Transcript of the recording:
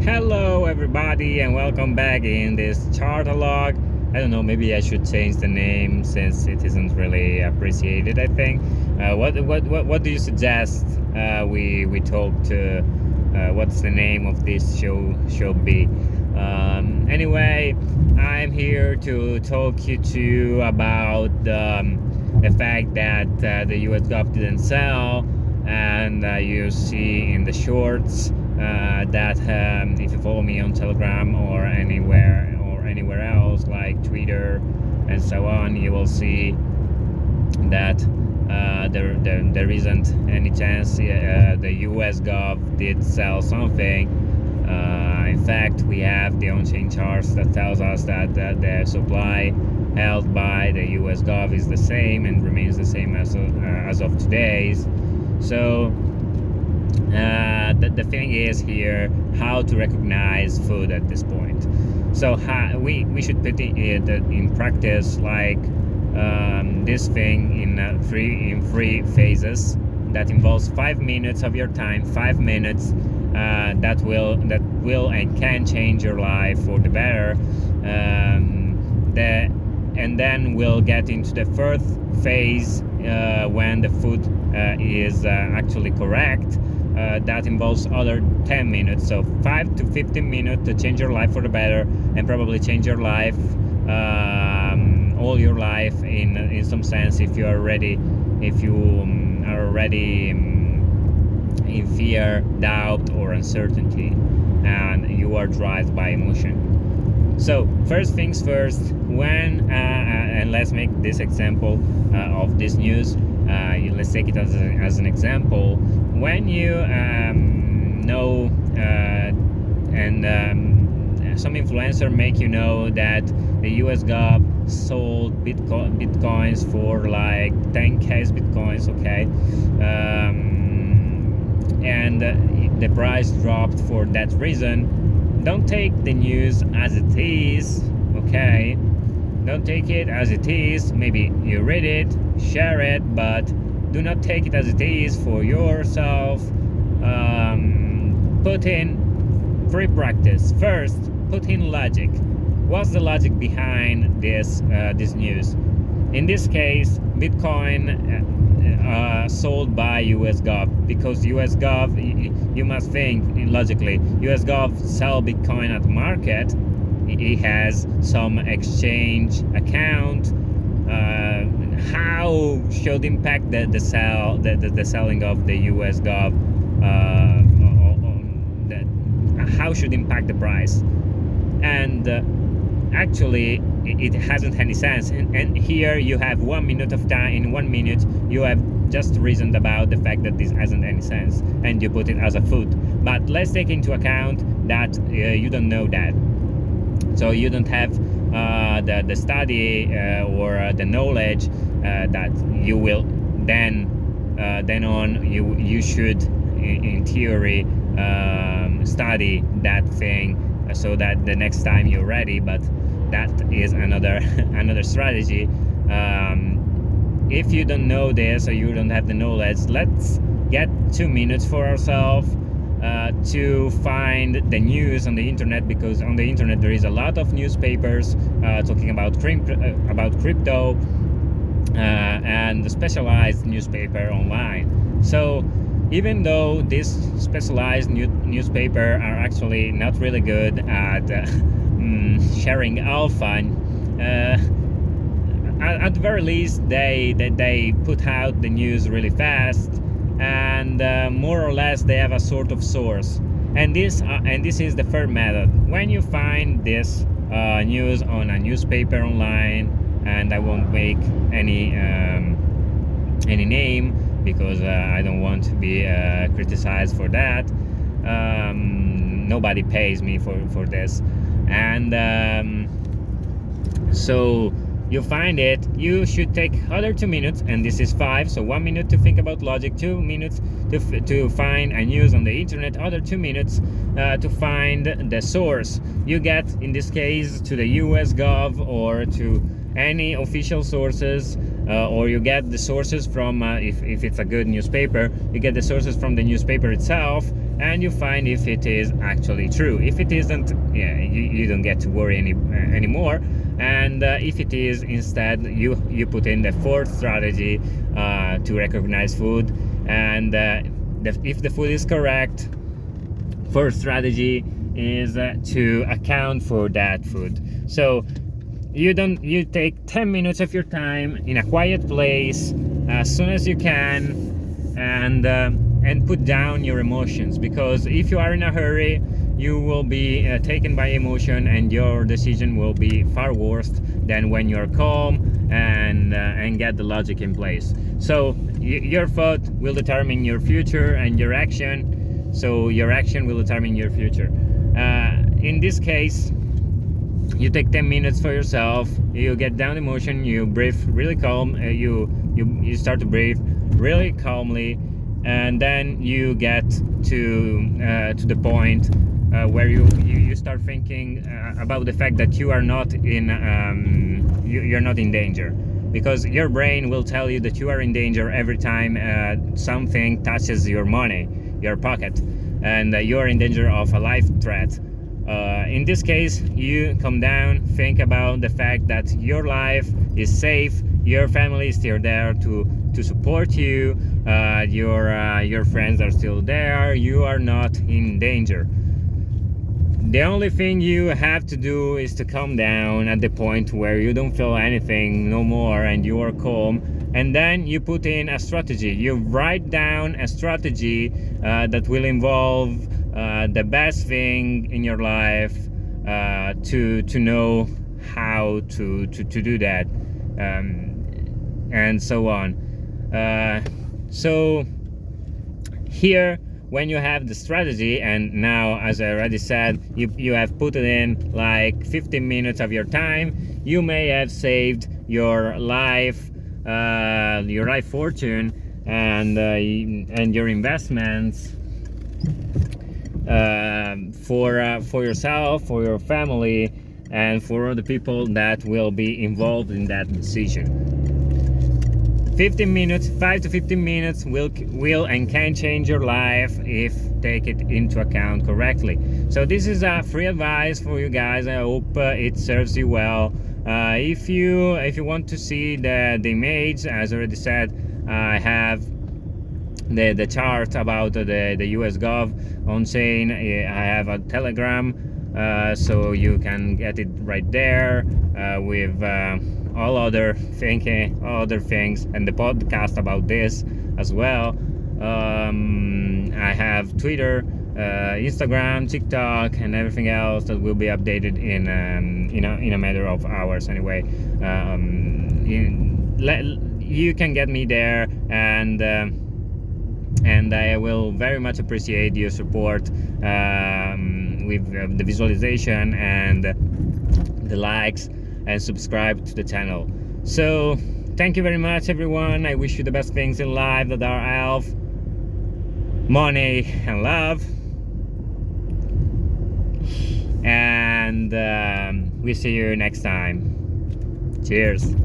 Hello everybody and welcome back in this ChainLog. I don't know, maybe I should change the name since it isn't really appreciated, I think. What do you suggest we talk to? What's the name of this show be? Anyway, I'm here to talk you to about the fact that the US Gov didn't sell, and you see in the shorts that if you follow me on Telegram or anywhere else like Twitter and so on, you will see that there isn't any chance the US Gov did sell something. In fact, we have the on-chain charts that tells us that the supply held by the US Gov is the same and remains the same as of today's. So the thing is here how to recognize FUD at this point. So we should put it in practice, like this thing in three phases that involves 5 minutes of your time, 5 minutes that will and can change your life for the better. And then we'll get into the third phase when the FUD is actually correct. That involves other 10 minutes, so 5 to 15 minutes to change your life for the better, and probably change your life, all your life in some sense, if you are already in fear, doubt, or uncertainty, and you are driven by emotion. So first things first, when and let's make this example of this news. Let's take it as an example. When you know and some influencer make you know that the US Gov sold bitcoins for like 10k bitcoins, okay, and the price dropped for that reason, don't take the news as it is, okay? Don't take it as it is. Maybe you read it, share it, but do not take it as it is for yourself. Put in free practice. First, put in logic. What's the logic behind this news? In this case, Bitcoin sold by US Gov, because US Gov, you must think logically, US Gov sell Bitcoin at market. It has some exchange account. How should impact the selling of the US Gov? How should impact the price? And actually, it hasn't any sense. And here you have 1 minute of time. In 1 minute, you have just reasoned about the fact that this hasn't any sense, and you put it as a FUD. But let's take into account that you don't know that. So you don't have the study or the knowledge that you will then on you should in theory study that thing so that the next time you're ready. But that is another strategy. If you don't know this or you don't have the knowledge, let's get 2 minutes for ourselves to find the news on the internet, because on the internet there is a lot of newspapers talking about crypto and the specialized newspaper online. So even though this specialized newspaper are actually not really good at sharing alpha, at the very least they put out the news really fast, and more or less they have a sort of source. And this is the third method. When you find this news on a newspaper online, and I won't make any name because I don't want to be criticized for that. Nobody pays me for this, and so you find it, you should take other 2 minutes, and this is 5, so 1 minute to think about logic, 2 minutes to find a news on the internet, other 2 minutes to find the source. You get, in this case, to the US Gov or to any official sources, or you get the sources from if it's a good newspaper, you get the sources from the newspaper itself, and you find if it is actually true. If it isn't, yeah, you don't get to worry anymore. And if it is, instead you put in the fourth strategy to recognize food. And if the food is correct, fourth strategy is to account for that food. So you take 10 minutes of your time in a quiet place as soon as you can, and put down your emotions, because if you are in a hurry, you will be taken by emotion, and your decision will be far worse than when you're calm and get the logic in place. So your thought will determine your future, and your action, so your action will determine your future. In this case, you take 10 minutes for yourself, you get down emotion, you breathe really calm, you start to breathe really calmly, and then you get to the point where you start thinking about the fact that you are not in you're not in danger, because your brain will tell you that you are in danger every time something touches your money, your pocket, and you are in danger of a life threat. In this case, you come down, think about the fact that your life is safe, your family is still there to support you, your friends are still there, you are not in danger. The only thing you have to do is to calm down at the point where you don't feel anything no more and you are calm, and then you put in a strategy. You write down a strategy that will involve the best thing in your life to know how to do that, and so on. So here, when you have the strategy, and now, as I already said, you have put it in like 15 minutes of your time, you may have saved your life fortune, and your investments for yourself, for your family, and for other people that will be involved in that decision. 15 minutes, 5 to 15 minutes will and can change your life if take it into account correctly. So this is a free advice for you guys. I hope it serves you well. If you want to see the image, as I already said, I have the chart about the US GOV on chain. I have a Telegram, so you can get it right there with all other things, and the podcast about this as well. I have Twitter, Instagram, TikTok, and everything else that will be updated in a matter of hours anyway. You can get me there, and I will very much appreciate your support with the visualization and the likes, and subscribe to the channel. So thank you very much, everyone. I wish you the best things in life that are health, money, and love, and we see you next time. Cheers.